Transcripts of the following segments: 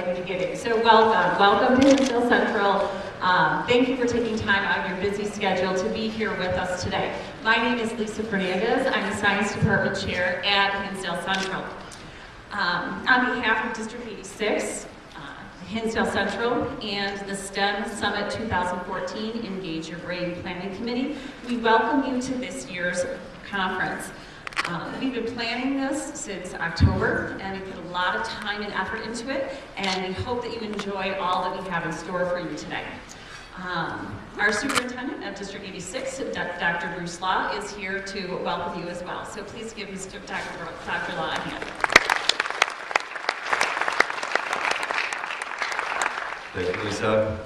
the beginning. So welcome to Hinsdale Central. Thank you for taking time out of your busy schedule to be here with us today. My name is Lisa Fernandez. I'm the Science Department Chair at Hinsdale Central. On behalf of District 86, Hinsdale Central, and the STEM Summit 2014 Engage Your Brain Planning Committee, we welcome you to this year's conference. We've been planning this since October, and we put a lot of time and effort into it, and we hope that you enjoy all that we have in store for you today. Our superintendent of District 86, Dr. Bruce Law, is here to welcome you as well. So please give Dr. Law a hand. Thank you, Lisa.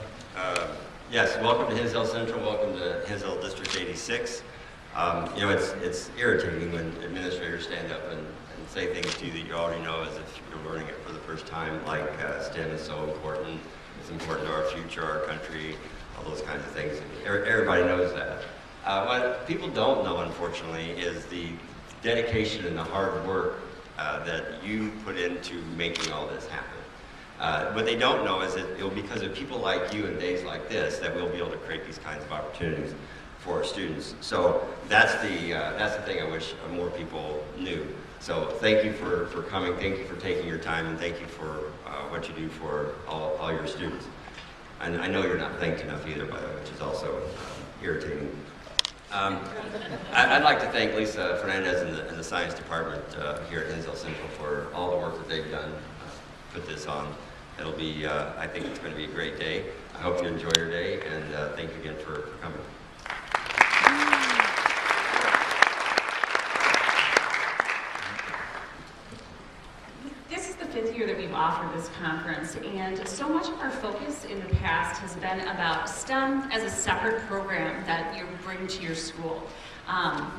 Yes, welcome to Hinsdale Central. Welcome to Hinsdale District 86. You know, it's irritating when administrators stand up and say things to you that you already know as if you're learning it for the first time, like STEM is so important. It's important to our future, our country, all those kinds of things. Everybody knows that. What people don't know, unfortunately, is the dedication and the hard work that you put into making all this happen. What they don't know is that it'll be because of people like you and days like this that we'll be able to create these kinds of opportunities for our students. So that's the thing I wish more people knew. So thank you for coming, thank you for taking your time, and thank you for what you do for all your students. And I know you're not thanked enough either, by the way, which is also irritating. I'd like to thank Lisa Fernandez and the Science Department here at Hinsdale Central for all the work that they've done, put this on. It'll be, I think it's going to be a great day. I hope you enjoy your day, and thank you again for coming. This is the 5th year that we've offered this conference, and so much of our focus in the past has been about STEM as a separate program that you bring to your school.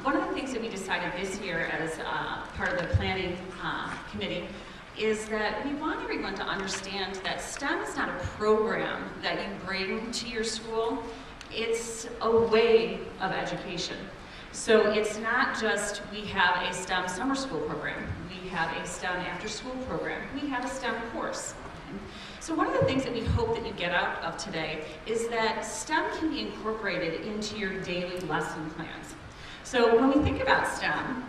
One of the things that we decided this year as part of the planning committee is that we want everyone to understand that STEM is not a program that you bring to your school. It's a way of education. So it's not just we have a STEM summer school program, we have a STEM after school program, we have a STEM course. So one of the things that we hope that you get out of today is that STEM can be incorporated into your daily lesson plans. So when we think about STEM,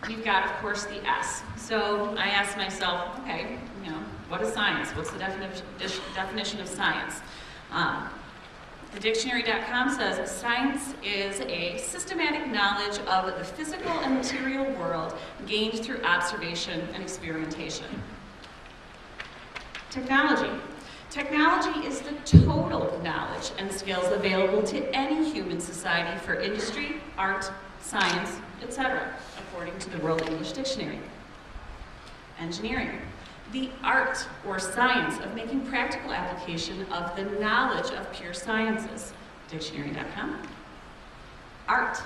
we've got, of course, the S. So I asked myself, okay, you know, what is science? What's the definition of science? The dictionary.com says science is a systematic knowledge of the physical and material world gained through observation and experimentation. Technology. Technology is the total knowledge and skills available to any human society for industry, art, science, etc., according to the World English Dictionary. Engineering. The art or science of making practical application of the knowledge of pure sciences, dictionary.com. Art,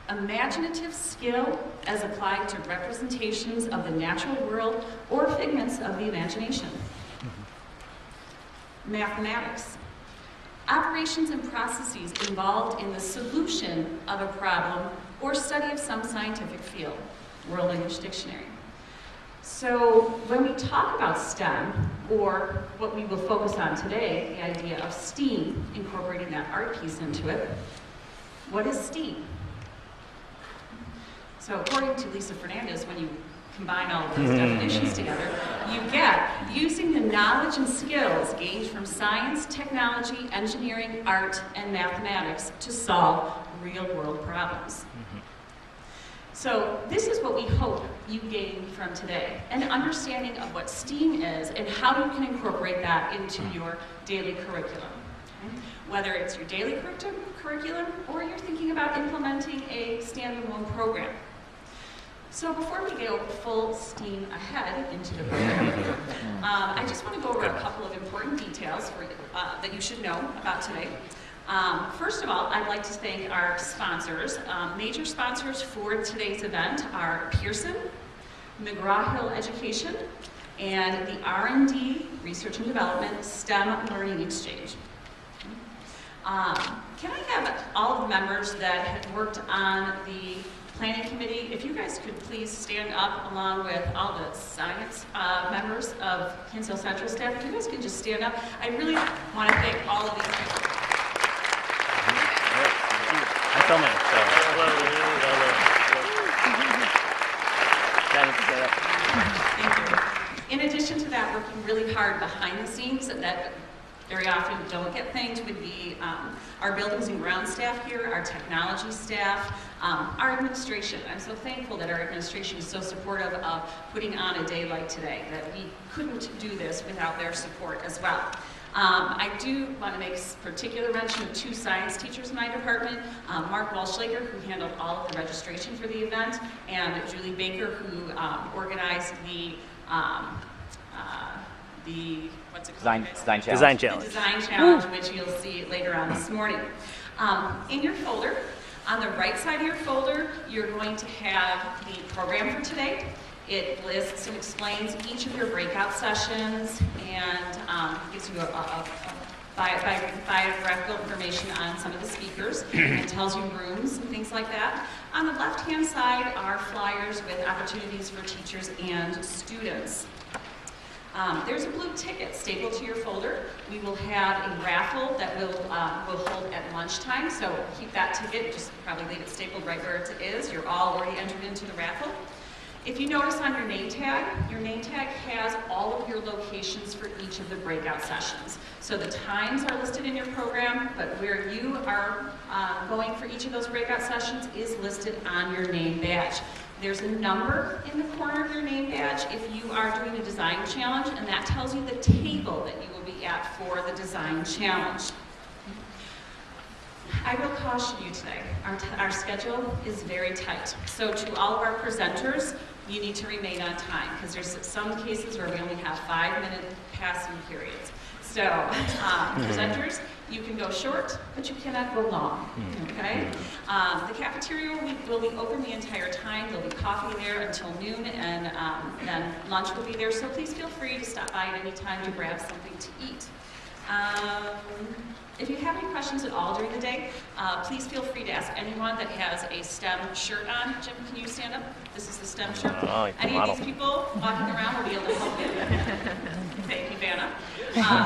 imaginative skill as applied to representations of the natural world or figments of the imagination. Mathematics, operations and processes involved in the solution of a problem or study of some scientific field, World English Dictionary. So when we talk about STEM, or what we will focus on today, the idea of STEAM, incorporating that art piece into it, what is STEAM? So according to Lisa Fernandez, when you combine all of those definitions together, you get using the knowledge and skills gained from science, technology, engineering, art, and mathematics to solve real-world problems. So this is what we hope you gain from today, an understanding of what STEAM is and how you can incorporate that into your daily curriculum. Okay? Whether it's your daily curriculum or you're thinking about implementing a standalone program. So before we go full steam ahead into the program, I just want to go over a couple of important details that you should know about today. First of all, I'd like to thank our sponsors. Major sponsors for today's event are Pearson, McGraw-Hill Education, and the R&D, Research and Development, STEM Learning Exchange. Can I have all of the members that had worked on the planning committee, if you guys could please stand up along with all the science members of Hinsdale Central staff, if you guys can just stand up. I really want to thank all of these people. I'm filming, so. Thank you. In addition to that, working really hard behind the scenes that very often don't get thanked would be our buildings and ground staff here, our technology staff, our administration. I'm so thankful that our administration is so supportive of putting on a day like today, that we couldn't do this without their support as well. I do want to make particular mention of 2 science teachers in my department, Mark Walschlager, who handled all of the registration for the event, and Julie Baker, who organized the what's it called? Design challenge. The design challenge, which you'll see later on this morning. In your folder, on the right side of your folder, you're going to have the program for today. It lists and explains each of your breakout sessions and gives you a biographical information on some of the speakers and tells you rooms and things like that. On the left-hand side are flyers with opportunities for teachers and students. There's a blue ticket stapled to your folder. We will have a raffle that we'll hold at lunchtime, so keep that ticket, just probably leave it stapled right where it is. You're all already entered into the raffle. If you notice on your name tag has all of your locations for each of the breakout sessions. So the times are listed in your program, but where you are going for each of those breakout sessions is listed on your name badge. There's a number in the corner of your name badge if you are doing a design challenge, and that tells you the table that you will be at for the design challenge. I will caution you today, our schedule is very tight. So to all of our presenters, you need to remain on time, because there's some cases where we only have 5-minute passing periods. So presenters, you can go short, but you cannot go long, okay? The cafeteria will be open the entire time. There'll be coffee there until noon, and then lunch will be there. So please feel free to stop by at any time to grab something to eat. If you have any questions at all during the day, please feel free to ask anyone that has a STEM shirt on. Jim, can you stand up? This is the STEM shirt. Any of these people walking around will be able to help you. Thank you, Vanna.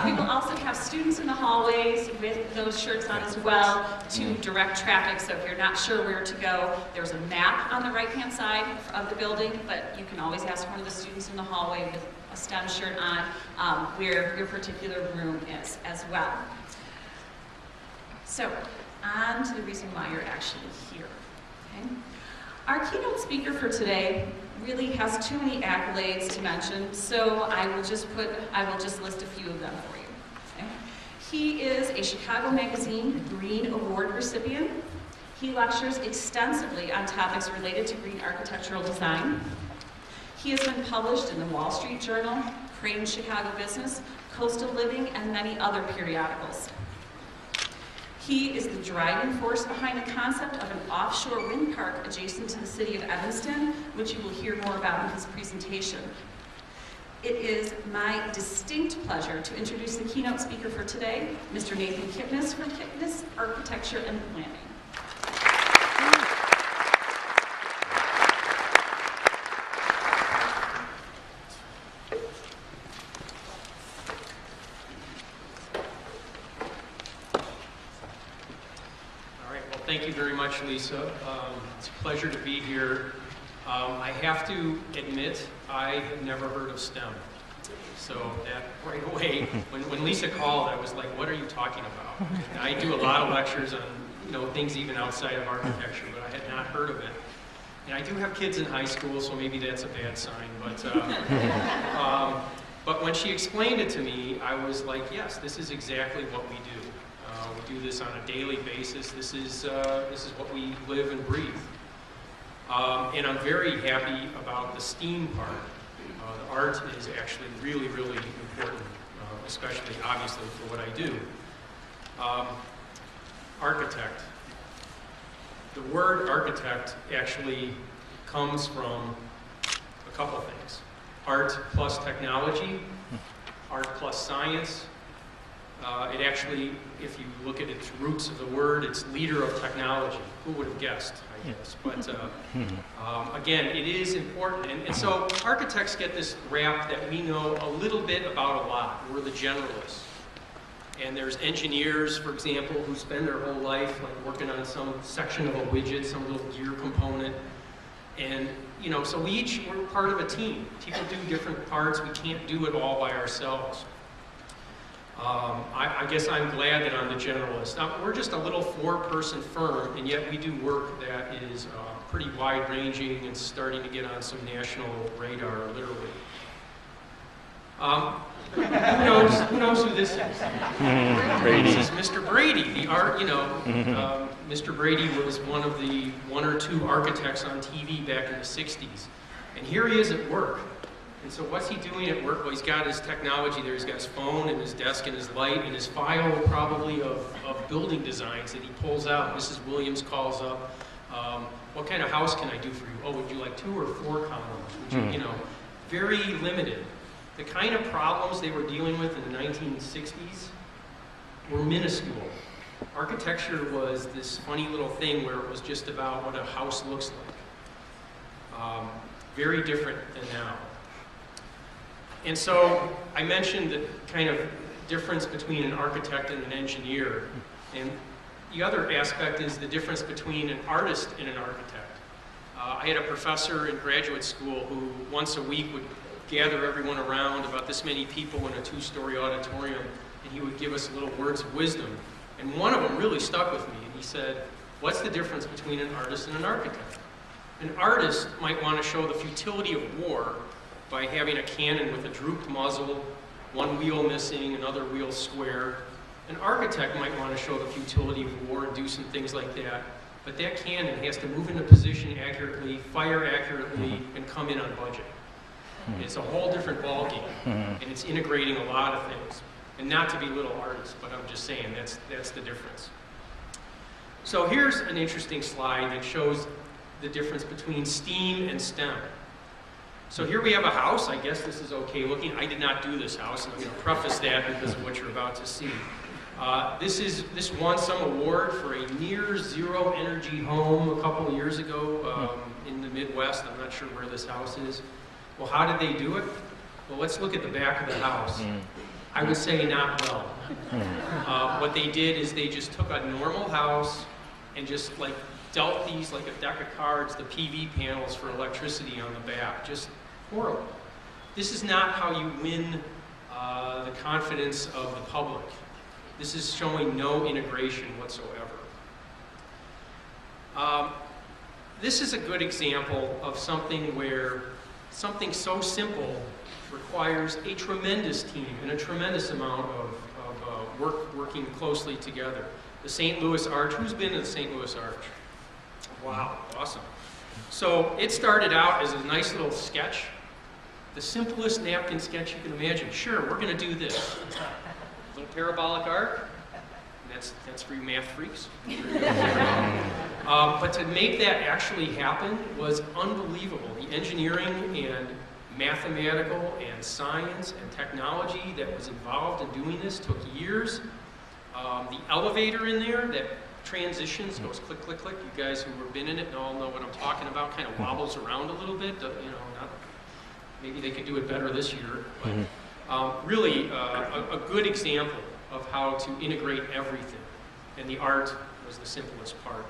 We will also have students in the hallways with those shirts on as well to direct traffic. So if you're not sure where to go, there's a map on the right-hand side of the building, but you can always ask one of the students in the hallway with a STEM shirt on where your particular room is as well. So, on to the reason why you're actually here. Okay? Our keynote speaker for today really has too many accolades to mention, so I will just list a few of them for you. Okay? He is a Chicago Magazine Green Award recipient. He lectures extensively on topics related to green architectural design. He has been published in the Wall Street Journal, Crane Chicago Business, Coastal Living, and many other periodicals. He is the driving force behind the concept of an offshore wind park adjacent to the city of Evanston, which you will hear more about in his presentation. It is my distinct pleasure to introduce the keynote speaker for today, Mr. Nathan Kipniss from Kipniss Architecture and Planning. Thank you very much, Lisa. It's a pleasure to be here. I have to admit, I had never heard of STEM. So that right away, when Lisa called, I was like, what are you talking about? And I do a lot of lectures on things even outside of architecture, but I had not heard of it. And I do have kids in high school, so maybe that's a bad sign. But when she explained it to me, I was like, yes, this is exactly what we do. We do this on a daily basis. This is what we live and breathe. And I'm very happy about the STEAM part. The art is actually really, really important, especially, obviously, for what I do. Architect. The word architect actually comes from a couple things. Art plus technology, art plus science, It actually, if you look at its roots of the word, it's leader of technology. Who would have guessed, I guess? But again, it is important. And so architects get this rap that we know a little bit about a lot. We're the generalists. And there's engineers, for example, who spend their whole life like working on some section of a widget, some little gear component. And you know, so we're part of a team. People do different parts. We can't do it all by ourselves. I guess I'm glad that I'm the generalist. Now, we're just a little 4-person firm, and yet we do work that is pretty wide-ranging and starting to get on some national radar, literally. Who knows who this is? Brady. This is Mr. Brady. Mr. Brady was one of the 1 or 2 architects on TV back in the 60s. And here he is at work. And so what's he doing at work? Well, he's got his technology there. He's got his phone and his desk and his light and his file probably of building designs that he pulls out. Mrs. Williams calls up, what kind of house can I do for you? Oh, would you like 2 or 4 columns? Very limited. The kind of problems they were dealing with in the 1960s were minuscule. Architecture was this funny little thing where it was just about what a house looks like. Very different than now. And so I mentioned the kind of difference between an architect and an engineer. And the other aspect is the difference between an artist and an architect. I had a professor in graduate school who once a week would gather everyone around, about this many people in a 2-story auditorium, and he would give us little words of wisdom. And one of them really stuck with me. And he said, what's the difference between an artist and an architect? An artist might want to show the futility of war by having a cannon with a drooped muzzle, one wheel missing, another wheel square. An architect might want to show the futility of war and do some things like that, but that cannon has to move into position accurately, fire accurately, and come in on budget. It's a whole different ballgame, and it's integrating a lot of things. And not to belittle artists, but I'm just saying that's the difference. So here's an interesting slide that shows the difference between STEAM and STEM. So here we have a house. I guess this is okay looking. I did not do this house, and I'm going to preface that because of what you're about to see. This won some award for a near zero energy home a couple of years ago in the Midwest. I'm not sure where this house is. Well, how did they do it? Well, let's look at the back of the house. I would say not well. What they did is they just took a normal house and just like dealt these like a deck of cards, the PV panels for electricity on the back. Just horrible. This is not how you win the confidence of the public. This is showing no integration whatsoever. This is a good example of something where something so simple requires a tremendous team and a tremendous amount of working closely together. The St. Louis Arch. Who's been to the St. Louis Arch? Wow, awesome. So it started out as a nice little sketch. The simplest napkin sketch you can imagine. Sure, we're going to do this. Little parabolic arc. That's for you math freaks. But to make that actually happen was unbelievable. The engineering and mathematical and science and technology that was involved in doing this took years. The elevator in there that transitions, goes click, click, click. You guys who have been in it all know what I'm talking about. Kind of wobbles around a little bit. Maybe they could do it better this year. But really, a good example of how to integrate everything. And the art was the simplest part.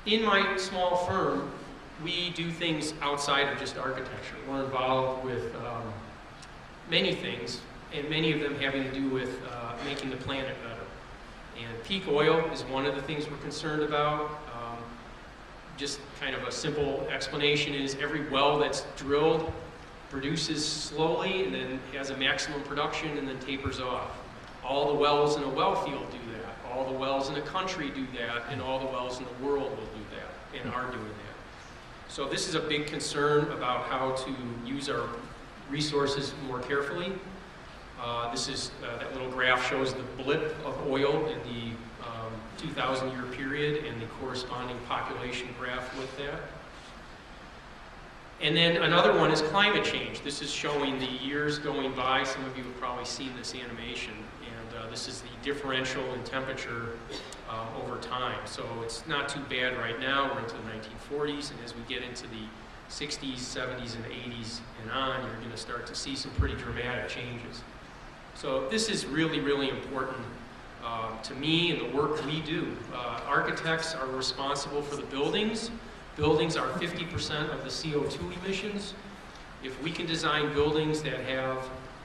In my small firm, we do things outside of just architecture. We're involved with many things, and many of them having to do with making the planet better. And peak oil is one of the things we're concerned about. Just kind of a simple explanation is every well that's drilled produces slowly and then has a maximum production and then tapers off. All the wells in a well field do that. All the wells in a country do that, and all the wells in the world will do that and are doing that. So this is a big concern about how to use our resources more carefully. This is that little graph shows the blip of oil in the 2,000-year period and the corresponding population graph with that. And then another one is climate change. This is showing the years going by. Some of you have probably seen this animation. And this is the differential in temperature over time. So it's not too bad right now. We're into the 1940s. And as we get into the 60s, 70s, and 80s and on, you're going to start to see some pretty dramatic changes. So this is really, really important to me and the work we do. Architects are responsible for the buildings. Buildings are 50% of the CO2 emissions. If we can design buildings that have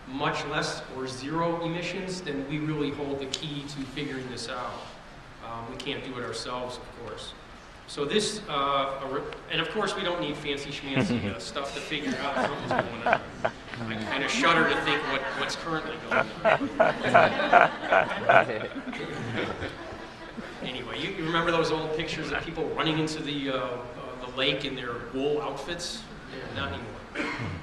much less or zero emissions, then we really hold the key to figuring this out. We can't do it ourselves, of course. So this, and of course we don't need fancy schmancy stuff to figure out something's going on. I kind of shudder to think what's currently going on. Anyway, you remember those old pictures of people running into the lake in their wool outfits? Yeah, not anymore.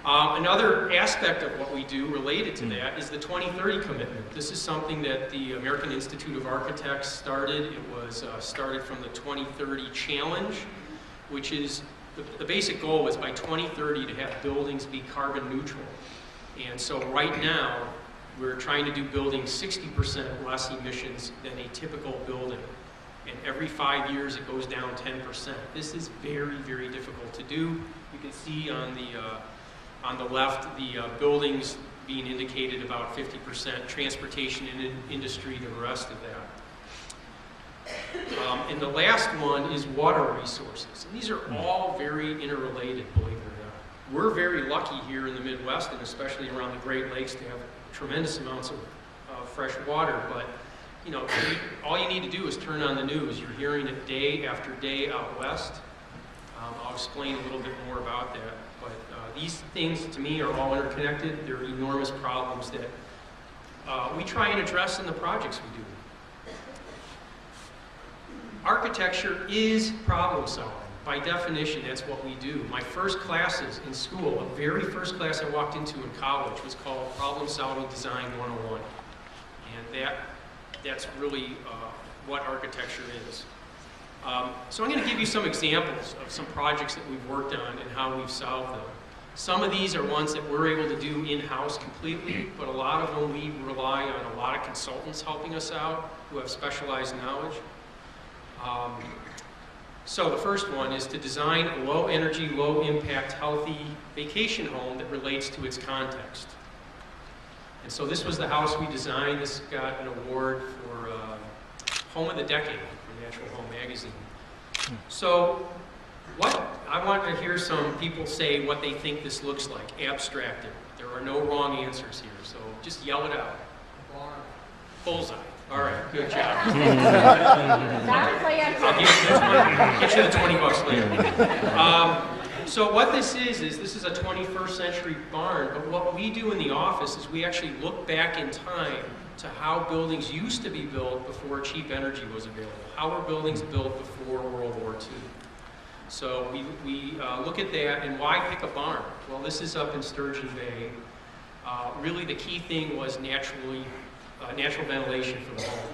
Another aspect of what we do related to that is the 2030 commitment. This is something that the American Institute of Architects started. It was started from the 2030 Challenge, which is, the basic goal was by 2030 to have buildings be carbon neutral. And so right now, we're trying to do buildings 60% less emissions than a typical building. And every 5 years it goes down 10%. This is very, very difficult to do. You can see on the left the buildings being indicated about 50%, transportation and industry the rest of that. And the last one is water resources. And these are all very interrelated, believe it or not. We're very lucky here in the Midwest, and especially around the Great Lakes, to have tremendous amounts of fresh water. But you know, all you need to do is turn on the news. You're hearing it day after day out west. I'll explain a little bit more about that. But these things, to me, are all interconnected. They're enormous problems that we try and address in the projects we do. Architecture is problem solving. By definition, that's what we do. My first classes in school, the very first class I walked into in college was called Problem Solving Design 101. And that's really what architecture is. So I'm going to give you some examples of some projects that we've worked on and how we've solved them. Some of these are ones that we're able to do in-house completely, but a lot of them we rely on a lot of consultants helping us out who have specialized knowledge. So the first one is to design a low-energy, low-impact, healthy vacation home that relates to its context. And so this was the house we designed. This got an award for Home of the Decade from Natural Home Magazine. So I want to hear some people say what they think this looks like, abstracted. There are no wrong answers here, so just yell it out. Bullseye. All right, good job. I'll get you the 20 bucks later. So what this is a 21st century barn, but what we do in the office is we actually look back in time to how buildings used to be built before cheap energy was available. How were buildings built before World War II? So we look at that, and why pick a barn? Well, this is up in Sturgeon Bay. Really the key thing was natural ventilation for the home.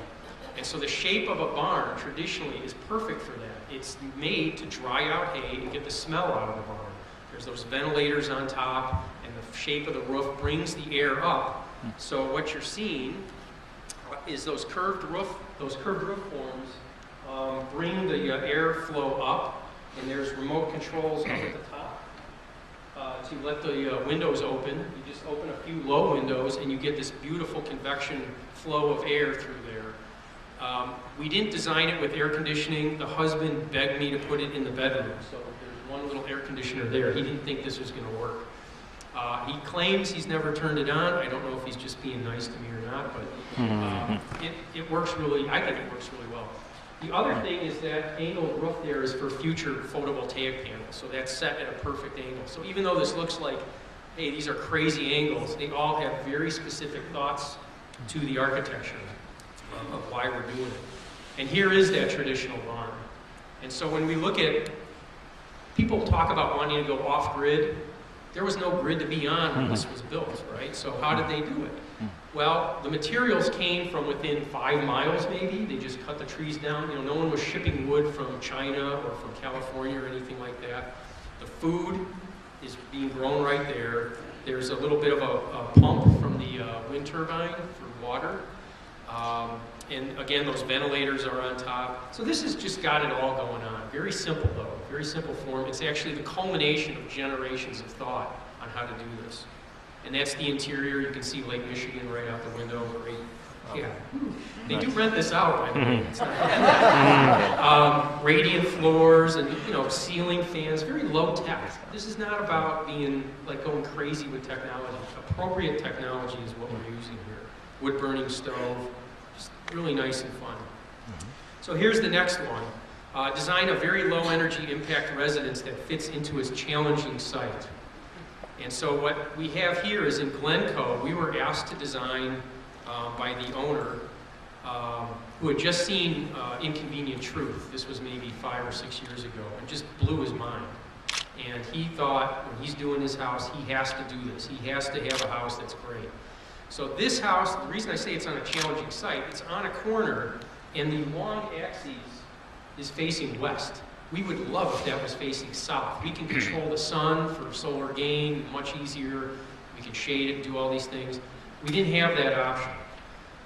And so the shape of a barn traditionally is perfect for that. It's made to dry out hay and get the smell out of the barn. There's those ventilators on top, and the shape of the roof brings the air up. So what you're seeing is those curved roof forms bring the airflow up, and there's remote controls up at the top to let the windows open. You just open a few low windows, and you get this beautiful convection flow of air through there. We didn't design it with air conditioning. The husband begged me to put it in the bedroom, so there's one little air conditioner there. He didn't think this was going to work. He claims he's never turned it on. I don't know if he's just being nice to me or not, but it works really, I think it works really well. The other thing is that angled roof there is for future photovoltaic panels, so that's set at a perfect angle. So even though this looks like, hey, these are crazy angles, they all have very specific thoughts to the architecture of why we're doing it. And here is that traditional barn. And so when we look at, people talk about wanting to go off-grid. There was no grid to be on when this was built, right? So how did they do it? Well, the materials came from within 5 miles maybe. They just cut the trees down. You know, no one was shipping wood from China or from California or anything like that. The food is being grown right there. There's a little bit of a pump from the wind turbine for water. And again, those ventilators are on top. So this has just got it all going on. Very simple though, very simple form. It's actually the culmination of generations of thought on how to do this. And that's the interior. You can see Lake Michigan right out the window. Great. Yeah. They do rent this out, by the way. It's not radiant floors and ceiling fans, very low tech. This is not about being like going crazy with technology. Appropriate technology is what we're using here. Wood burning stove, just really nice and fun. So here's the next one. Design a very low energy impact residence that fits into its challenging site. And so what we have here is in Glencoe, we were asked to design by the owner who had just seen Inconvenient Truth. This was maybe 5 or 6 years ago, and just blew his mind. And he thought, when he's doing his house, he has to do this. He has to have a house that's great. So this house, the reason I say it's on a challenging site, it's on a corner, and the long axis is facing west. We would love if that was facing south. We can control the sun for solar gain much easier. We can shade it, do all these things. We didn't have that option.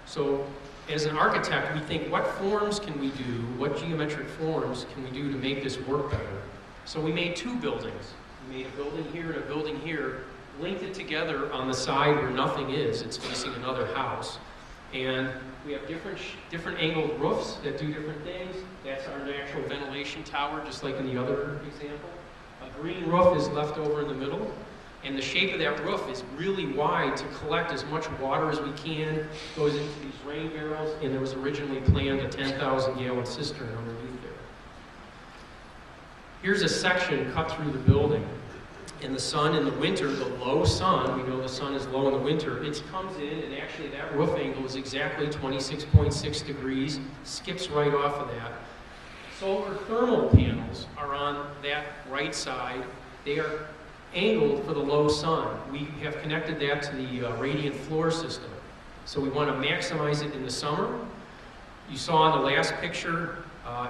So as an architect, we think, what forms can we do? What geometric forms can we do to make this work better? So we made 2 buildings. We made a building here and a building here, linked it together on the side where nothing is. It's facing another house. And we have different angled roofs that do different things. That's our natural ventilation tower, just like in the other example. A green roof is left over in the middle. And the shape of that roof is really wide to collect as much water as we can. Goes into these rain barrels, and there was originally planned a 10,000-gallon cistern underneath there. Here's a section cut through the building. In the sun in the winter, the low sun, we know the sun is low in the winter, it comes in, and actually that roof angle is exactly 26.6 degrees, skips right off of that. Solar thermal panels are on that right side. They are angled for the low sun. We have connected that to the radiant floor system. So we want to maximize it in the summer. You saw in the last picture,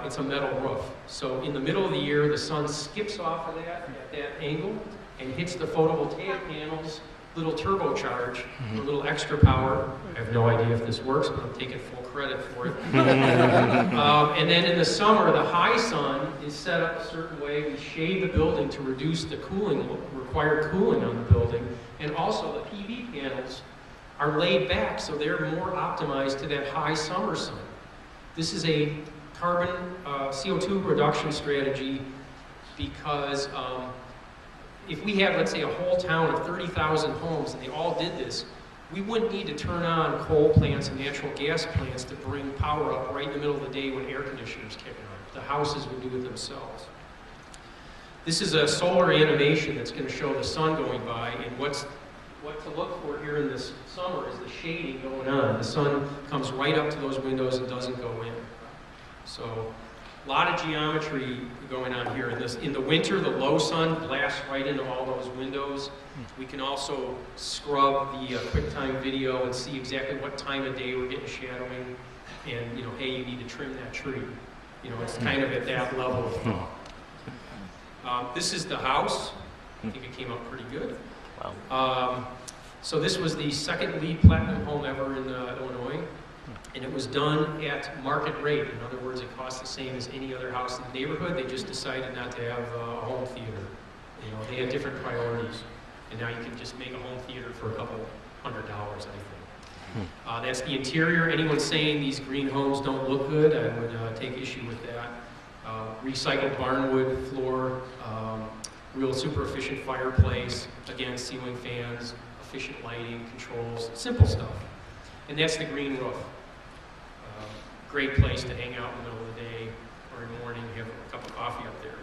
it's a metal roof. So in the middle of the year, the sun skips off of that at that angle and hits the photovoltaic panels, little turbocharge, a little extra power. I have no idea if this works, but I'm taking full credit for it. And then in the summer, the high sun is set up a certain way. We shade the building to reduce the required cooling on the building. And also the PV panels are laid back, so they're more optimized to that high summer sun. This is a carbon CO2 reduction strategy because if we had, let's say, a whole town of 30,000 homes and they all did this, we wouldn't need to turn on coal plants and natural gas plants to bring power up right in the middle of the day when air conditioners kick on. The houses would do it themselves. This is a solar animation that's going to show the sun going by, and what to look for here in this summer is the shading going on. The sun comes right up to those windows and doesn't go in. So a lot of geometry going on here. In the winter, the low sun blasts right into all those windows. We can also scrub the QuickTime video and see exactly what time of day we're getting shadowing. And, hey, you need to trim that tree. It's kind of at that level of thought. This is the house. I think it came out pretty good. Wow. So this was the second LEED Platinum home ever in Illinois. And it was done at market rate. In other words, it cost the same as any other house in the neighborhood. They just decided not to have a home theater. They had different priorities. And now you can just make a home theater for a couple $100, I think. That's the interior. Anyone saying these green homes don't look good, I would take issue with that. Recycled barnwood floor, real super efficient fireplace, again, ceiling fans, efficient lighting, controls, simple stuff. And that's the green roof. Great place to hang out in the middle of the day or in the morning, have a cup of coffee up there.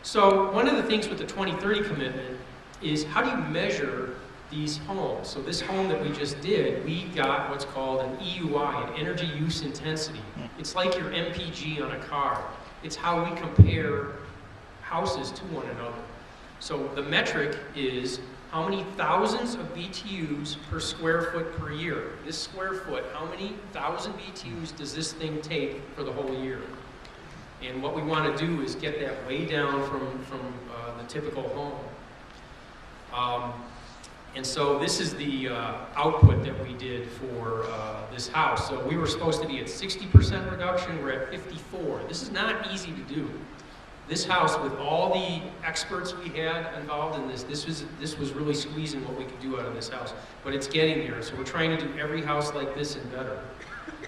So one of the things with the 2030 commitment is how do you measure these homes? So this home that we just did, we got what's called an EUI, an energy use intensity. It's like your MPG on a car. It's how we compare houses to one another. So the metric is how many thousands of BTUs per square foot per year. This square foot, how many thousand BTUs does this thing take for the whole year? And what we want to do is get that way down from the typical home. And so this is the output that we did for this house. So we were supposed to be at 60% reduction, we're at 54. This is not easy to do. This house, with all the experts we had involved in this was really squeezing what we could do out of this house. But it's getting there, so we're trying to do every house like this and better.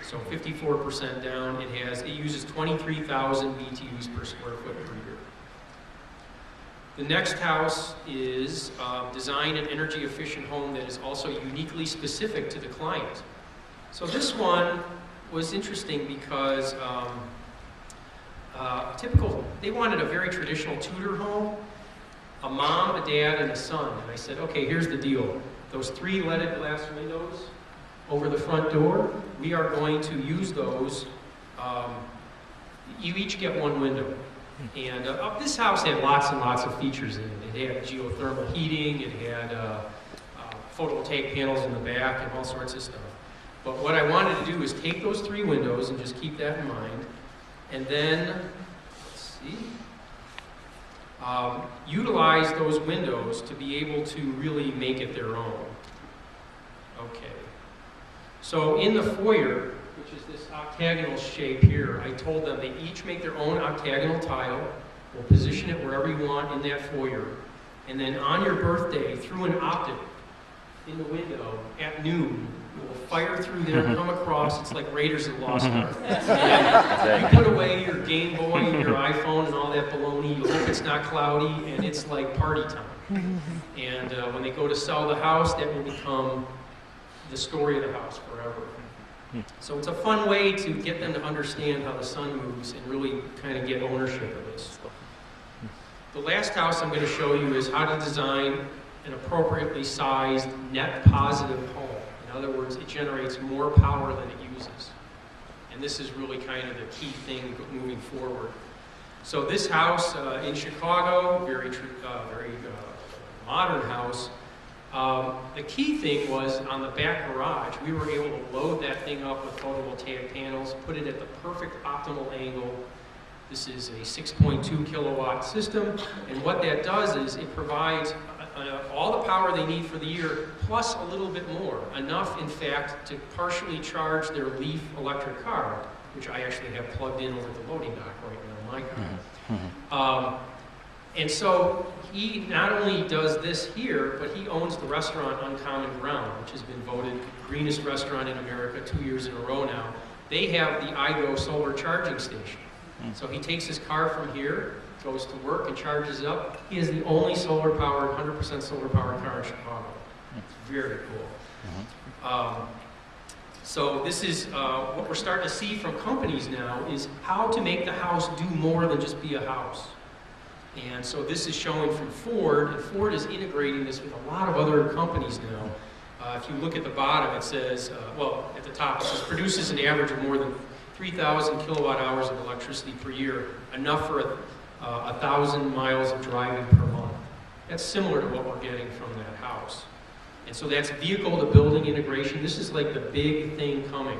So 54% down, it uses 23,000 BTUs per square foot per year. The next house is design an energy efficient home that is also uniquely specific to the client. So this one was interesting because they wanted a very traditional Tudor home, a mom, a dad, and a son. And I said, okay, here's the deal. Those 3 leaded glass windows over the front door, we are going to use those. You each get 1 window. And this house had lots and lots of features in it. It had geothermal heating, it had photovoltaic panels in the back, and all sorts of stuff. But what I wanted to do is take those 3 windows and just keep that in mind. And then, let's see, utilize those windows to be able to really make it their own. Okay. So in the foyer, which is this octagonal shape here, I told them they each make their own octagonal tile. We'll position it wherever you want in that foyer. And then on your birthday, through an optic in the window at noon, you will fire through there, come across. It's like Raiders of the Lost Ark. And you put away your Game Boy and your iPhone and all that baloney. You hope it's not cloudy, and it's like party time. And when they go to sell the house, that will become the story of the house forever. So it's a fun way to get them to understand how the sun moves and really kind of get ownership of this. The last house I'm going to show you is how to design an appropriately sized net positive home. In other words, it generates more power than it uses. And this is really kind of the key thing moving forward. So this house in Chicago, very modern house. The key thing was on the back garage, we were able to load that thing up with photovoltaic panels, put it at the perfect optimal angle. This is a 6.2 kilowatt system, and what that does is it provides all the power they need for the year, plus a little bit more. Enough, in fact, to partially charge their Leaf electric car, which I actually have plugged in over the loading dock right now in my car. And so he not only does this here, but he owns the restaurant Uncommon Ground, which has been voted greenest restaurant in America 2 years in a row now. They have the iGo solar charging station. So he takes his car from here, goes to work and charges up. He is the only solar-powered, 100% solar-powered car in Chicago. It's very cool. So this is what we're starting to see from companies now is how to make the house do more than just be a house. And so this is showing from Ford, and Ford is integrating this with a lot of other companies now. If you look at the bottom, it says, well, at the top, it says produces an average of more than 3,000 kilowatt hours of electricity per year, enough for 1,000 miles of driving per month. That's similar to what we're getting from that house. And so that's vehicle to building integration. This is like the big thing coming.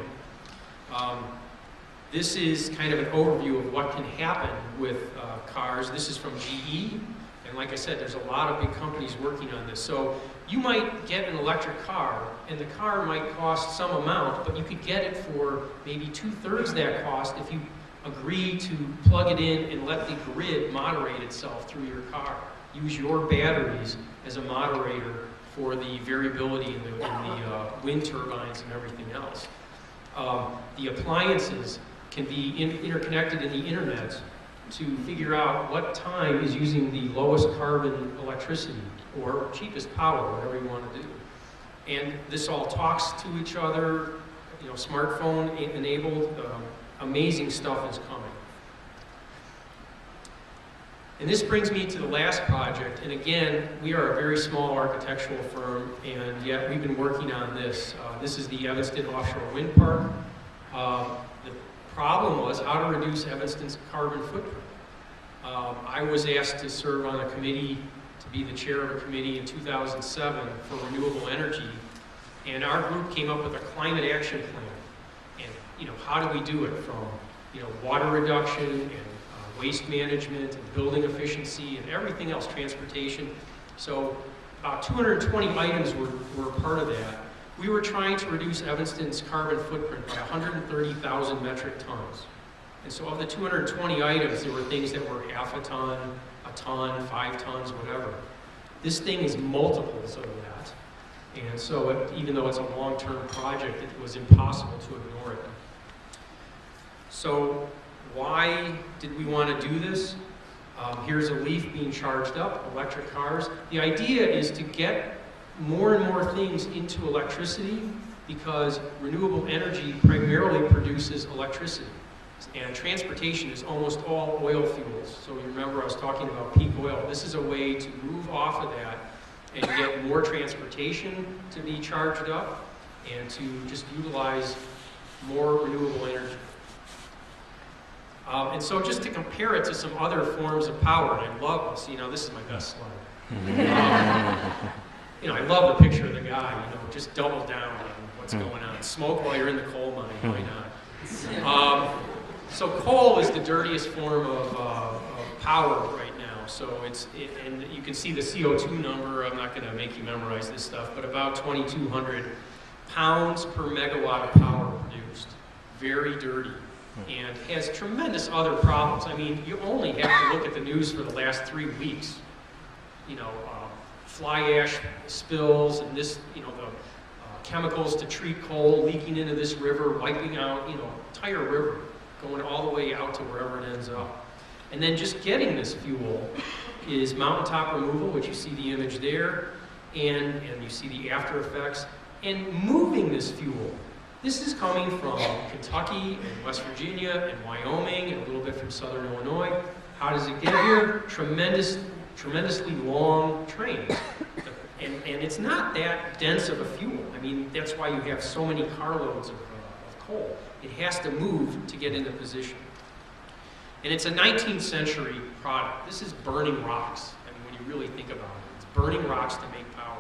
This is kind of an overview of what can happen with cars. This is from GE. And like I said, there's a lot of big companies working on this. So you might get an electric car, and the car might cost some amount, but you could get it for maybe 2/3 that cost if you agree to plug it in and let the grid moderate itself through your car. Use your batteries as a moderator for the variability in the wind turbines and everything else. The appliances can be interconnected in the internet to figure out what time is using the lowest carbon electricity or cheapest power, whatever you want to do. And this all talks to each other, you know, smartphone enabled, amazing stuff is coming. And this brings me to the last project, and again, we are a very small architectural firm, and yet we've been working on this. This is the Evanston Offshore Wind Park. The problem was how to reduce Evanston's carbon footprint. I was asked to serve on a committee, to be the chair of a committee in 2007 for renewable energy, and our group came up with a climate action plan. And, you know, how do we do it from, you know, water reduction and waste management and building efficiency and everything else, transportation. So about 220 items were part of that. We were trying to reduce Evanston's carbon footprint by 130,000 metric tons. And so of the 220 items, there were things that were half a ton, 5 tons, whatever. This thing is multiples of that. And so even though it's a long-term project, it was impossible to ignore it. So why did we want to do this? Here's a Leaf being charged up, electric cars. The idea is to get more and more things into electricity because renewable energy primarily produces electricity. And transportation is almost all oil fuels. So you remember I was talking about peak oil. This is a way to move off of that and get more transportation to be charged up and to just utilize more renewable energy. And so just to compare it to some other forms of power, and I love this, this is my best slide. I love the picture of the guy, just double down on what's going on. Smoke while you're in the coal mine, why not? So coal is the dirtiest form of power right now. So and you can see the CO2 number. I'm not going to make you memorize this stuff, but about 2,200 pounds per megawatt of power produced. Very dirty. And has tremendous other problems. I mean, you only have to look at the news for the last 3 weeks. Fly ash spills and this, the chemicals to treat coal leaking into this river, wiping out, entire river, going all the way out to wherever it ends up. And then just getting this fuel is mountaintop removal, which you see the image there, and you see the after effects, and moving this fuel. This is coming from Kentucky and West Virginia and Wyoming and a little bit from southern Illinois. How does it get here? Tremendously long trains. And it's not that dense of a fuel. I mean, that's why you have so many carloads of coal. It has to move to get into position. And it's a 19th century product. This is burning rocks. I mean, when you really think about it, it's burning rocks to make power.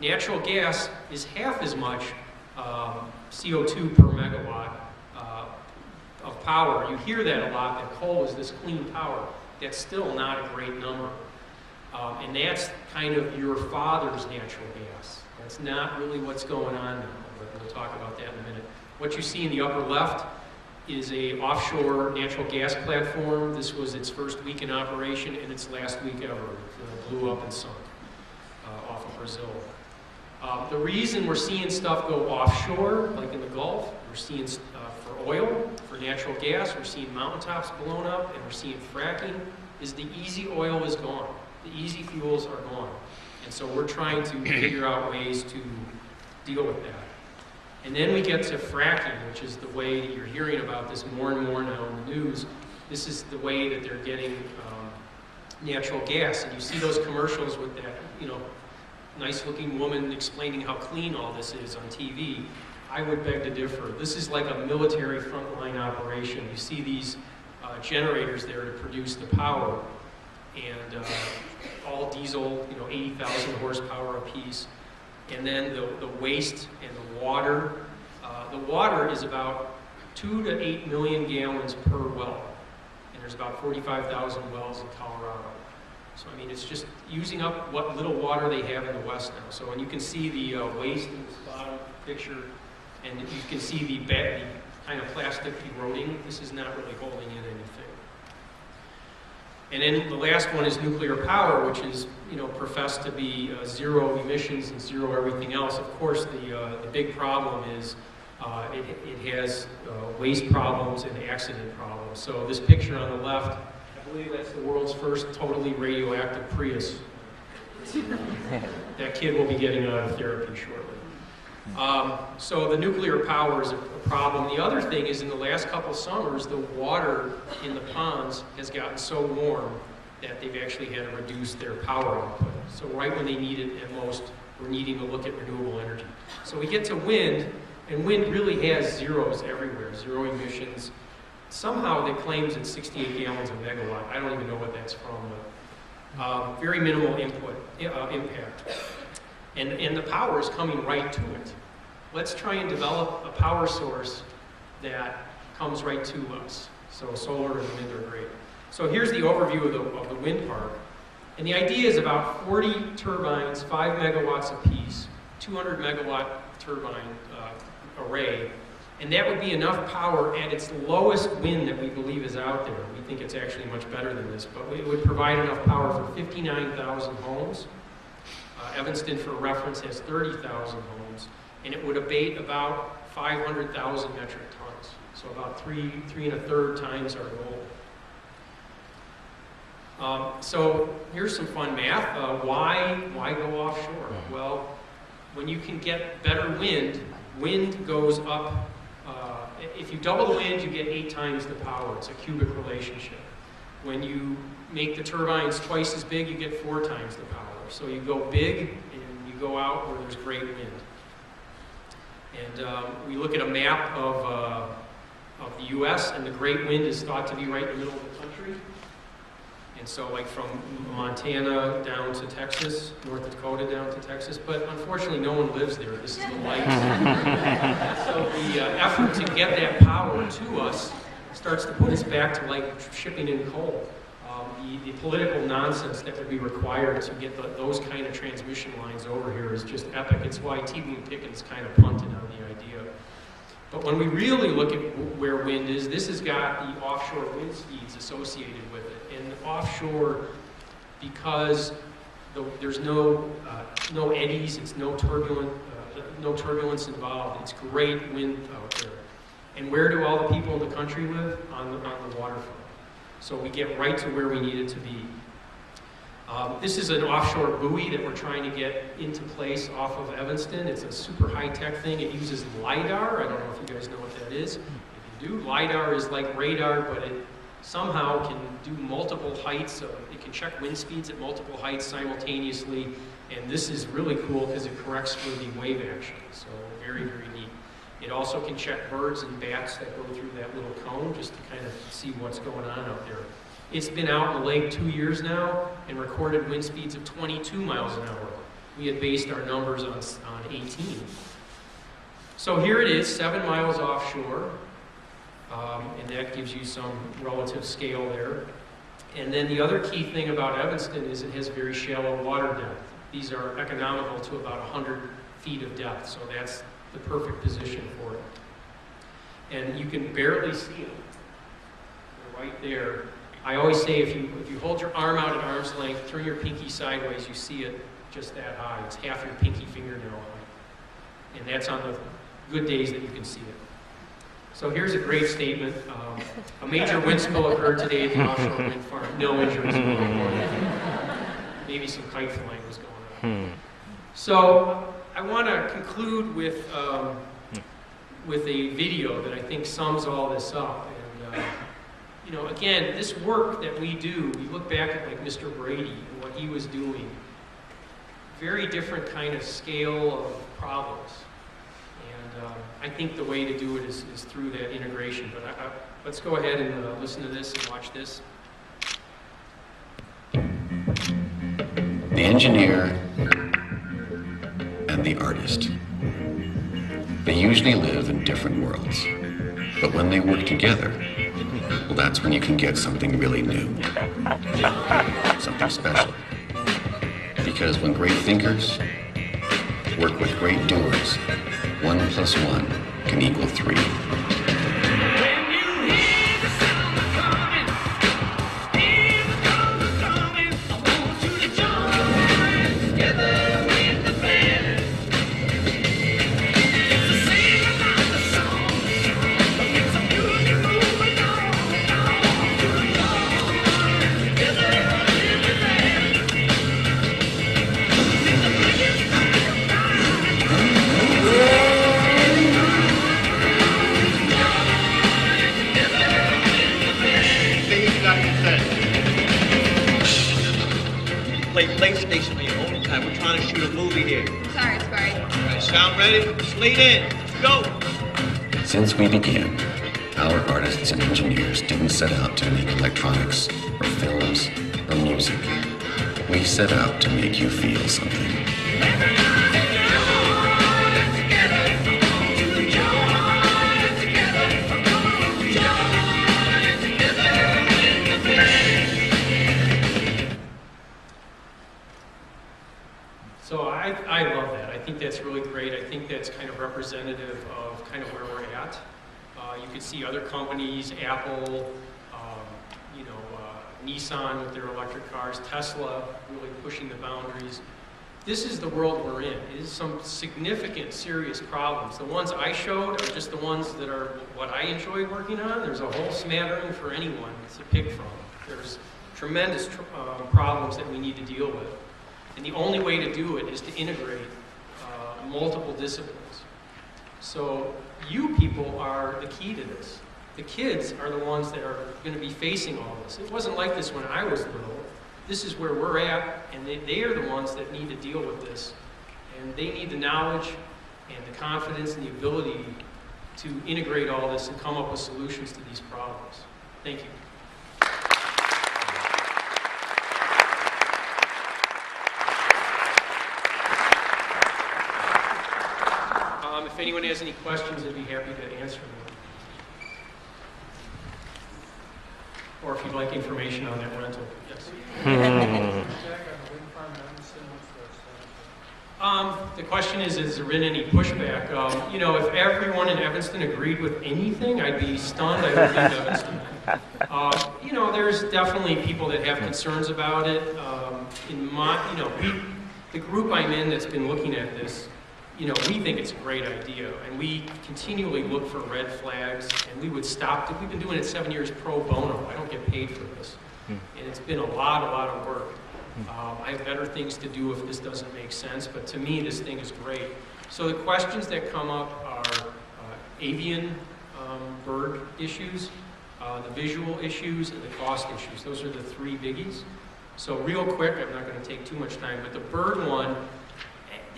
Natural gas is half as much CO2 per megawatt of power. You hear that a lot, that coal is this clean power. That's still not a great number. And that's kind of your father's natural gas. That's not really what's going on now, but we'll talk about that in a minute. What you see in the upper left is a offshore natural gas platform. This was its first week in operation and its last week ever. It blew up and sunk off of Brazil. The reason we're seeing stuff go offshore, like in the Gulf, we're seeing for oil, for natural gas, we're seeing mountaintops blown up, and we're seeing fracking, is the easy oil is gone. The easy fuels are gone. And so we're trying to figure out ways to deal with that. And then we get to fracking, which is the way that you're hearing about this more and more now in the news. This is the way that they're getting natural gas. And you see those commercials with that, nice-looking woman explaining how clean all this is on TV. I would beg to differ. This is like a military frontline operation. You see these generators there to produce the power, and all diesel, 80,000 horsepower apiece. And then the waste and the water. The water is about 2 to 8 million gallons per well, and there's about 45,000 wells in Colorado. So, I mean, it's just using up what little water they have in the West now. So, and you can see the waste in this bottom picture, and you can see the kind of plastic eroding. This is not really holding in anything. And then the last one is nuclear power, which is, professed to be zero emissions and zero everything else. Of course, the big problem is it has waste problems and accident problems. So this picture on the left, I believe that's the world's first totally radioactive Prius. That kid will be getting out of therapy shortly. So the nuclear power is a problem. The other thing is in the last couple summers, the water in the ponds has gotten so warm that they've actually had to reduce their power output. So right when they need it at most, we're needing to look at renewable energy. So we get to wind, and wind really has zeros everywhere, zero emissions. Somehow it claims it's 68 gallons a megawatt. I don't even know what that's from, but very minimal impact. And the power is coming right to it. Let's try and develop a power source that comes right to us. So solar and wind are great. So here's the overview of the wind park. And the idea is about 40 turbines, 5 megawatts apiece, 200 megawatt turbine array, and that would be enough power at its lowest wind that we believe is out there. We think it's actually much better than this, but it would provide enough power for 59,000 homes. Evanston, for reference, has 30,000 homes, and it would abate about 500,000 metric tons, so about three and a third times our goal. So here's some fun math. Why go offshore? Well, when you can get better wind goes up. If you double the wind, you get 8 times the power. It's a cubic relationship. When you make the turbines twice as big, you get 4 times the power. So you go big and you go out where there's great wind. And we look at a map of the U.S., and the great wind is thought to be right in the middle of the country. And so like from Montana down to Texas, North Dakota down to Texas, but unfortunately no one lives there. This is the light. So the effort to get that power to us starts to put us back to like shipping in coal. The political nonsense that would be required to get those kind of transmission lines over here is just epic. It's why T. Boone Pickens kind of punted on the idea. But when we really look at where wind is, this has got the offshore wind speeds associated with it. And offshore, because there's no eddies, it's no turbulence involved. It's great wind out there. And where do all the people in the country live? On the waterfront. So we get right to where we need it to be. This is an offshore buoy that we're trying to get into place off of Evanston. It's a super high-tech thing. It uses LiDAR. I don't know if you guys know what that is. If you do, LiDAR is like radar, but it somehow can do multiple heights. It can check wind speeds at multiple heights simultaneously. And this is really cool because it corrects for the wave action. So very, very neat. It also can check birds and bats that go through that little cone just to kind of see what's going on out there. It's been out in the lake 2 years now and recorded wind speeds of 22 miles an hour. We had based our numbers on 18. So here it is, 7 miles offshore, and that gives you some relative scale there. And then the other key thing about Evanston is it has very shallow water depth. These are economical to about 100 feet of depth, so that's the perfect position for it. And you can barely see them. They're right there. I always say if you hold your arm out at arm's length, turn your pinky sideways, you see it just that high. It's half your pinky fingernail high. And that's on the good days that you can see it. So here's a great statement. A major wind spill occurred today at the offshore wind farm. No injuries were reported. Maybe some kite flying was going on. So I want to conclude with a video that I think sums all this up. And you know, again, this work that we do, we look back at like Mr. Brady and what he was doing. Very different kind of scale of problems. And I think the way to do it is through that integration. But let's go ahead and listen to this and watch this. The engineer and the artist. They usually live in different worlds. But when they work together, well, that's when you can get something really new. Something special. Because when great thinkers work with great doers, 1 + 1 can equal 3. PlayStation for your own time. We're trying to shoot a movie here. Sorry. All right, sound ready? Just lean in. Go. Since we began, our artists and engineers didn't set out to make electronics or films or music. We set out to make you feel something. I think that's really great. I think that's kind of representative of kind of where we're at. You could see other companies, Apple, Nissan with their electric cars, Tesla really pushing the boundaries. This is the world we're in. It is some significant, serious problems. The ones I showed are just the ones that are what I enjoy working on. There's a whole smattering for anyone to pick from. There's tremendous problems that we need to deal with. And the only way to do it is to integrate multiple disciplines. So you people are the key to this. The kids are the ones that are going to be facing all this. It wasn't like this when I was little. This is where we're at, and they are the ones that need to deal with this. And they need the knowledge and the confidence and the ability to integrate all this and come up with solutions to these problems. Thank you. If anyone has any questions, I'd be happy to answer them. Or if you'd like information on that rental, yes. The question is there been any pushback? If everyone in Evanston agreed with anything, I'd be stunned. I would leave Evanston. There's definitely people that have concerns about it. The group I'm in that's been looking at this, we think it's a great idea, and we continually look for red flags, and we would stop. We've been doing it 7 years pro bono. I don't get paid for this, and it's been a lot of work. I have better things to do if this doesn't make sense, but to me, this thing is great. So the questions that come up are avian bird issues, the visual issues, and the cost issues. Those are the three biggies. So real quick, I'm not going to take too much time, but the bird one,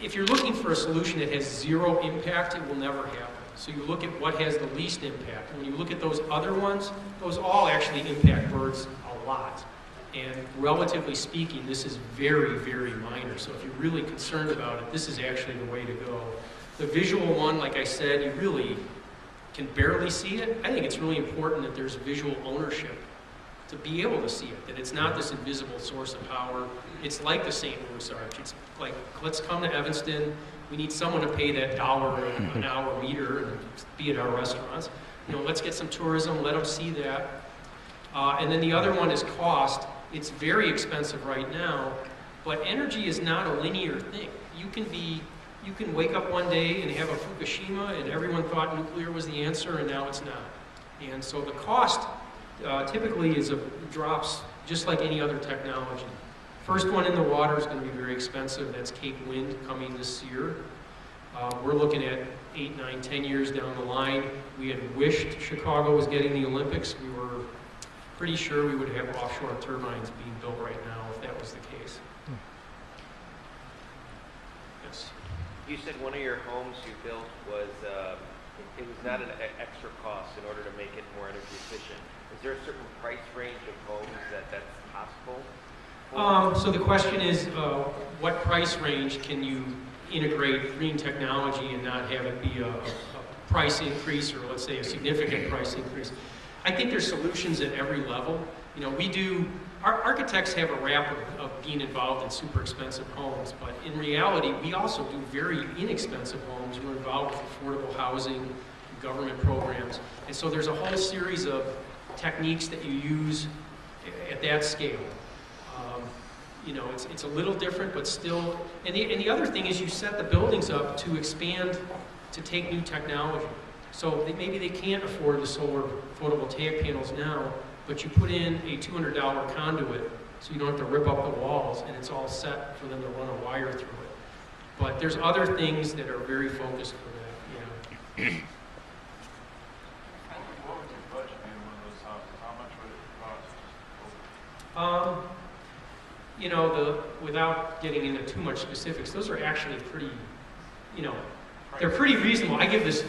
if you're looking for a solution that has zero impact, it will never happen. So you look at what has the least impact. When you look at those other ones, those all actually impact birds a lot. And relatively speaking, this is very, very minor. So if you're really concerned about it, this is actually the way to go. The visual one, like I said, you really can barely see it. I think it's really important that there's visual ownership to be able to see it, that it's not this invisible source of power. It's like the St. Louis Arch. It's like, let's come to Evanston. We need someone to pay that $1 an hour meter and be at our restaurants. Let's get some tourism, let them see that. And then the other one is cost. It's very expensive right now, but energy is not a linear thing. You can wake up one day and have a Fukushima and everyone thought nuclear was the answer and now it's not. And so the cost typically drops just like any other technology. First one in the water is going to be very expensive. That's Cape Wind coming this year. We're looking at 8, 9, 10 years down the line. We had wished Chicago was getting the Olympics. We were pretty sure we would have offshore turbines being built right now if that was the case. Yes. You said one of your homes you built was, it was not an extra cost in order to make it more energy efficient. Is there a certain price range of homes that's possible? So the question is, what price range can you integrate green technology and not have it be a price increase, or let's say a significant price increase? I think there's solutions at every level. Our architects have a rap of being involved in super expensive homes, but in reality, we also do very inexpensive homes. We're involved with affordable housing, government programs, and so there's a whole series of techniques that you use at that scale. It's a little different, but still, and the other thing is you set the buildings up to expand, to take new technology. So maybe they can't afford the solar photovoltaic panels now, but you put in a $200 conduit so you don't have to rip up the walls, and it's all set for them to run a wire through it. But there's other things that are very focused for that. Yeah. What would your budget be in one of those houses? How much would it cost? Without getting into too much specifics, those are actually pretty, they're pretty reasonable. I give this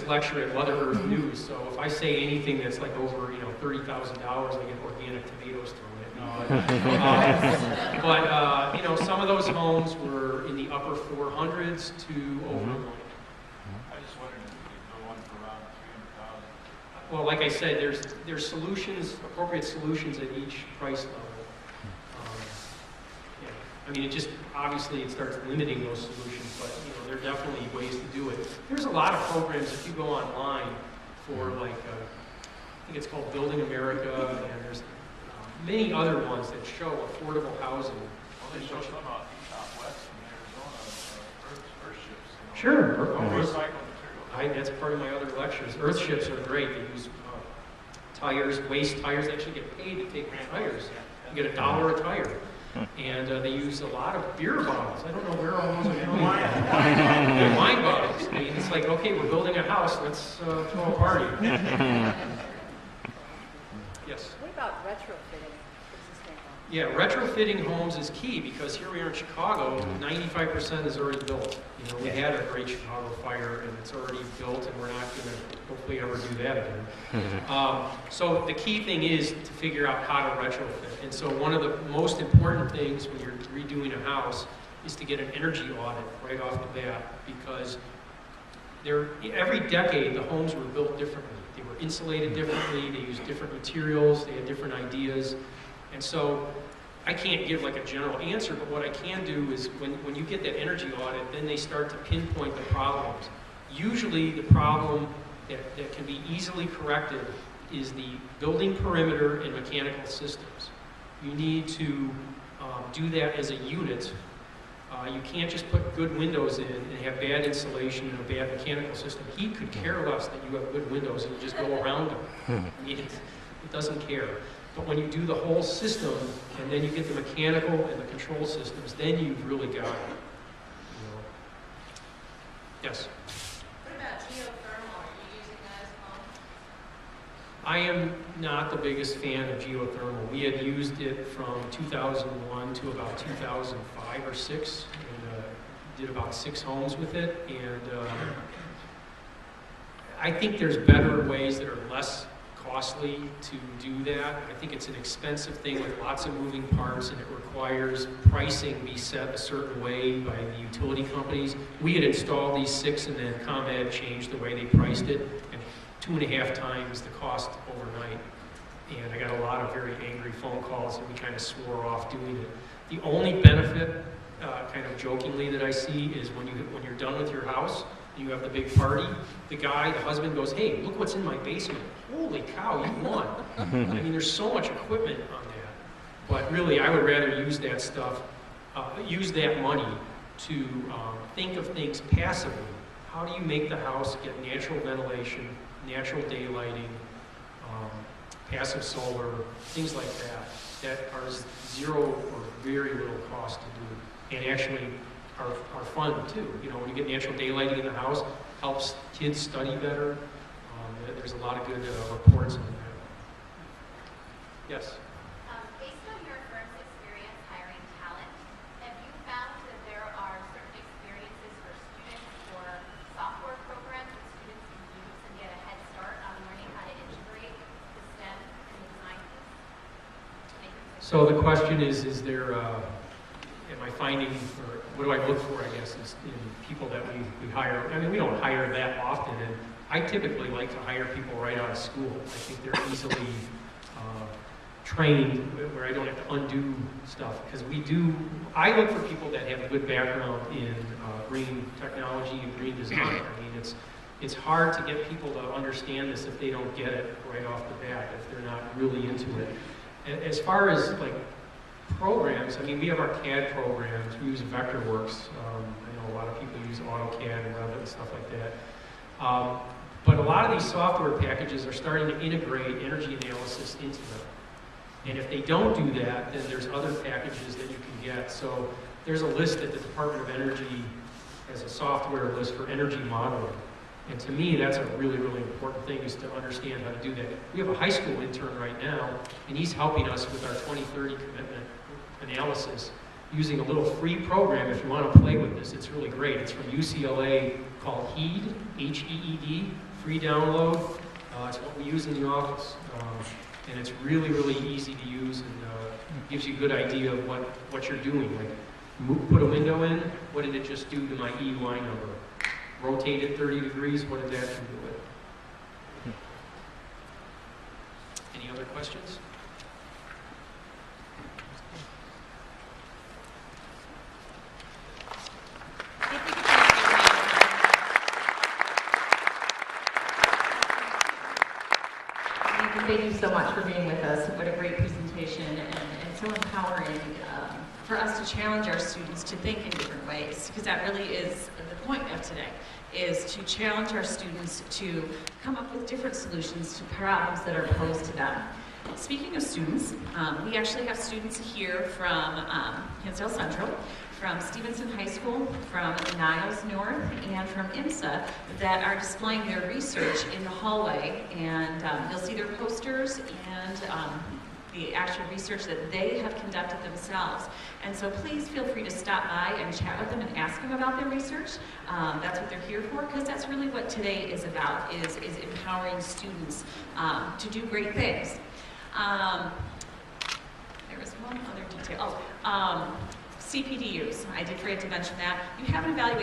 lecture at Mother Earth News, so if I say anything that's like over, $30,000, I get organic tomatoes thrown at me. But some of those homes were in the upper 400s to over $1 million. I just wondered if you could go one for around 300,000. Well, like I said, there's solutions, appropriate solutions at each price level. I mean, it just, obviously it starts limiting those solutions, but you know, there are definitely ways to do it. There's a lot of programs, if you go online for like, I think it's called Building America, and there's many other ones that show affordable housing. Well, they show some out west in Arizona, earthships. Sure. Recycled material. That's part of my other lectures. Earthships are great. They use tires, waste tires. They actually get paid to take the tires. You get $1 a tire. And they use a lot of beer bottles. I don't know where all those are going. They're wine bottles. I mean, it's like, okay, we're building a house. Let's throw a party. Yes? What about retrofitting existing homes? Yeah, retrofitting homes is key because here we are in Chicago, 95% is already built. You know, we had a great Chicago fire and it's already built and we're not going to hopefully ever do that again. So the key thing is to figure out how to retrofit. And so one of the most important things when you're redoing a house is to get an energy audit right off the bat because every decade the homes were built differently. They were insulated differently, they used different materials, they had different ideas. And so I can't give like a general answer, but what I can do is when you get that energy audit, then they start to pinpoint the problems. Usually the problem that can be easily corrected is the building perimeter and mechanical systems. You need to do that as a unit. You can't just put good windows in and have bad insulation and a bad mechanical system. He could care less that you have good windows and you just go around them. I mean, it doesn't care. But when you do the whole system and then you get the mechanical and the control systems, then you've really got it. You know. Yes? What about geothermal? Are you using that as homes? I am not the biggest fan of geothermal. We had used it from 2001 to about 2005 or 6, and did about 6 homes with it. And I think there's better ways that are less costly to do that. I think it's an expensive thing with lots of moving parts, and it requires pricing be set a certain way by the utility companies. We had installed these 6, and then ComEd changed the way they priced it, and 2.5 times the cost overnight. And I got a lot of very angry phone calls, and we kind of swore off doing it. The only benefit, kind of jokingly, that I see is when you're done with your house, you have the big party, the husband goes, hey, look what's in my basement. Holy cow, you won. I mean, there's so much equipment on that. But really, I would rather use that stuff, use that money to think of things passively. How do you make the house get natural ventilation, natural daylighting, passive solar, things like that are zero or very little cost to do. And actually, are fun too. You know, when you get natural daylighting in the house, helps kids study better. There's a lot of good reports on that. Yes? Based on your firm's experience hiring talent, have you found that there are certain experiences for students or software programs that students can use and get a head start on learning how to integrate the STEM and design piece? So the question is there, am I finding, or what do I look for, I guess, is in people that we hire? I mean, we don't hire that often, and I typically like to hire people right out of school. I think they're easily trained where I don't have to undo stuff, because I look for people that have a good background in green technology and green design. I mean, it's hard to get people to understand this if they don't get it right off the bat, if they're not really into it. As far as like programs, I mean, we have our CAD programs. We use Vectorworks. I know a lot of people use AutoCAD and Revit and stuff like that. But a lot of these software packages are starting to integrate energy analysis into them. And if they don't do that, then there's other packages that you can get. So there's a list at the Department of Energy as a software list for energy modeling. And to me, that's a really, really important thing, is to understand how to do that. We have a high school intern right now, and he's helping us with our 2030 commitment analysis using a little free program. If you want to play with this, it's really great. It's from UCLA called HEED, H-E-E-D, free download. It's what we use in the office. And it's really, really easy to use, and gives you a good idea of what you're doing. Like, put a window in, what did it just do to my EUI number? Rotate it 30 degrees, what did that do to it? Any other questions? thank you so much for being with us. What a great presentation and so empowering for us to challenge our students to think in different ways, because that really is the point of today, is to challenge our students to come up with different solutions to problems that are posed to them. Speaking of students, we actually have students here from Hinsdale Central, from Stevenson High School, from Niles North, and from IMSA that are displaying their research in the hallway. And you'll see their posters and the actual research that they have conducted themselves. And so please feel free to stop by and chat with them and ask them about their research. That's what they're here for, because that's really what today is about, is empowering students to do great things. There was one other detail. CPDUs, I did forget to mention that. You have an evaluation